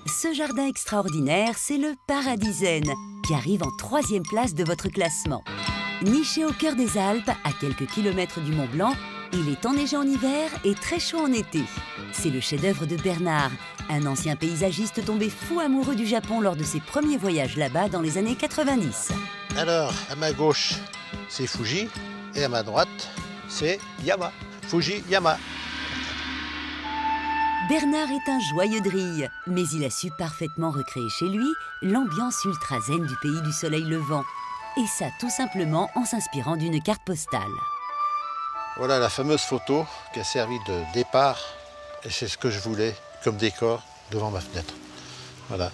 Ce jardin extraordinaire, c'est le Paradis Zen, qui arrive en 3e place de votre classement. Niché au cœur des Alpes, à quelques kilomètres du Mont Blanc, il est enneigé en hiver et très chaud en été. C'est le chef-d'œuvre de Bernard, un ancien paysagiste tombé fou amoureux du Japon lors de ses premiers voyages là-bas dans les années 90. Alors, à ma gauche, c'est Fuji, et à ma droite, c'est Yama. Fuji, Yama. Bernard est un joyeux de rire, mais il a su parfaitement recréer chez lui l'ambiance ultra zen du pays du soleil levant. Et ça tout simplement en s'inspirant d'une carte postale. Voilà la fameuse photo qui a servi de départ, et c'est ce que je voulais comme décor devant ma fenêtre. Voilà.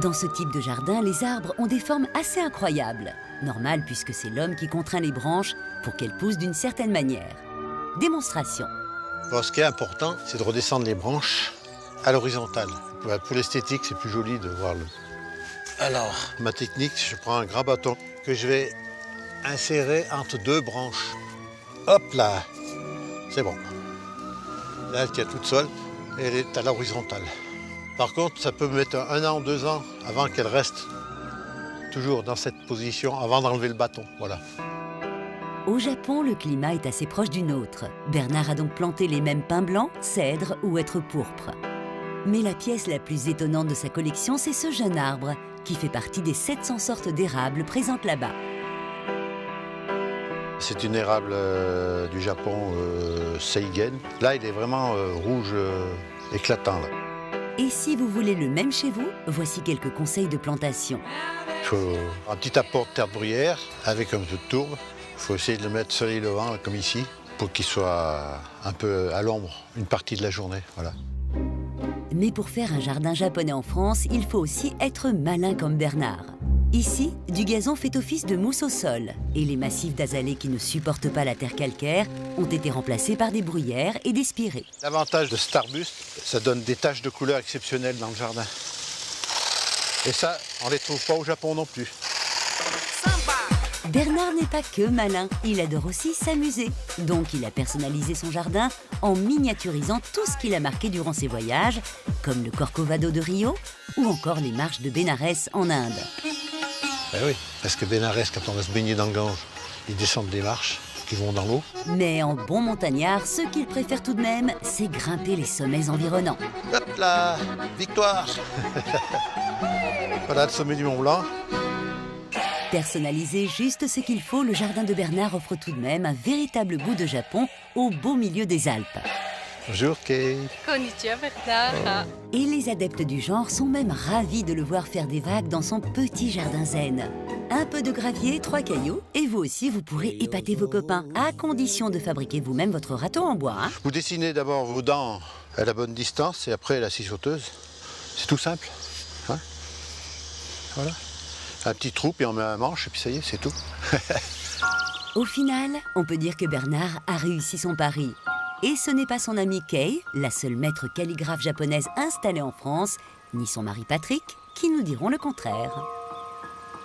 Dans ce type de jardin, les arbres ont des formes assez incroyables. Normal puisque c'est l'homme qui contraint les branches pour qu'elles poussent d'une certaine manière. Démonstration. Bon, ce qui est important, c'est de redescendre les branches à l'horizontale. Pour l'esthétique, c'est plus joli de voir le... Alors, ma technique, je prends un grand bâton que je vais insérer entre deux branches. Hop là, c'est bon. Là, elle tient toute seule et elle est à l'horizontale. Par contre, ça peut mettre 1 an, 2 ans avant qu'elle reste toujours dans cette position, avant d'enlever le bâton. Voilà. Au Japon, le climat est assez proche du nôtre. Bernard a donc planté les mêmes pins blancs, cèdres ou hêtres pourpres. Mais la pièce la plus étonnante de sa collection, c'est ce jeune arbre, qui fait partie des 700 sortes d'érables présentes là-bas. C'est une érable du Japon, Seigen. Là, il est vraiment rouge éclatant. Là. Et si vous voulez le même chez vous, voici quelques conseils de plantation. Il faut un petit apport de terre de bruyère avec un peu de tourbe. Il faut essayer de le mettre soleil levant, là, comme ici, pour qu'il soit un peu à l'ombre une partie de la journée. Voilà. Mais pour faire un jardin japonais en France, il faut aussi être malin comme Bernard. Ici, du gazon fait office de mousse au sol et les massifs d'azalées qui ne supportent pas la terre calcaire ont été remplacés par des bruyères et des spirées. L'avantage de cet arbuste, ça donne des taches de couleur exceptionnelles dans le jardin. Et ça, on ne les trouve pas au Japon non plus. Bernard n'est pas que malin, il adore aussi s'amuser. Donc il a personnalisé son jardin en miniaturisant tout ce qu'il a marqué durant ses voyages, comme le Corcovado de Rio ou encore les marches de Bénarès en Inde. Ben oui, parce que Bénarès, quand on va se baigner dans le Gange, ils descendent des marches qui vont dans l'eau. Mais en bon montagnard, ce qu'il préfère tout de même, c'est grimper les sommets environnants. Hop là, victoire. Voilà le sommet du Mont Blanc. Personnalisé juste ce qu'il faut, le jardin de Bernard offre tout de même un véritable bout de Japon au beau milieu des Alpes. Bonjour Kay. Konnichiwa, Bernard. Et les adeptes du genre sont même ravis de le voir faire des vagues dans son petit jardin zen. Un peu de gravier, 3 cailloux, et vous aussi vous pourrez épater vos copains, à condition de fabriquer vous-même votre râteau en bois. Hein. Vous dessinez d'abord vos dents à la bonne distance et après la scie sauteuse. C'est tout simple. Hein, voilà. Un petit trou, puis on met un manche, et puis ça y est, c'est tout. Au final, on peut dire que Bernard a réussi son pari. Et ce n'est pas son amie Kay, la seule maître calligraphe japonaise installée en France, ni son mari Patrick, qui nous diront le contraire.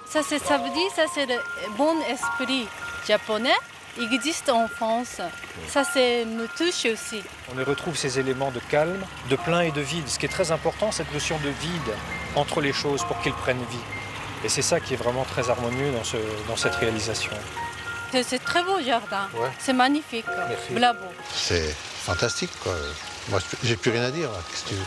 Ça veut dire ça c'est le bon esprit japonais. Il existe en France. Ça me touche aussi. On y retrouve ces éléments de calme, de plein et de vide. Ce qui est très important, cette notion de vide entre les choses pour qu'ils prennent vie. Et c'est ça qui est vraiment très harmonieux dans cette réalisation. C'est très beau jardin. Ouais. C'est magnifique. Merci. Bravo. C'est fantastique, quoi. Moi, j'ai plus rien à dire. Qu'est-ce que tu veux ?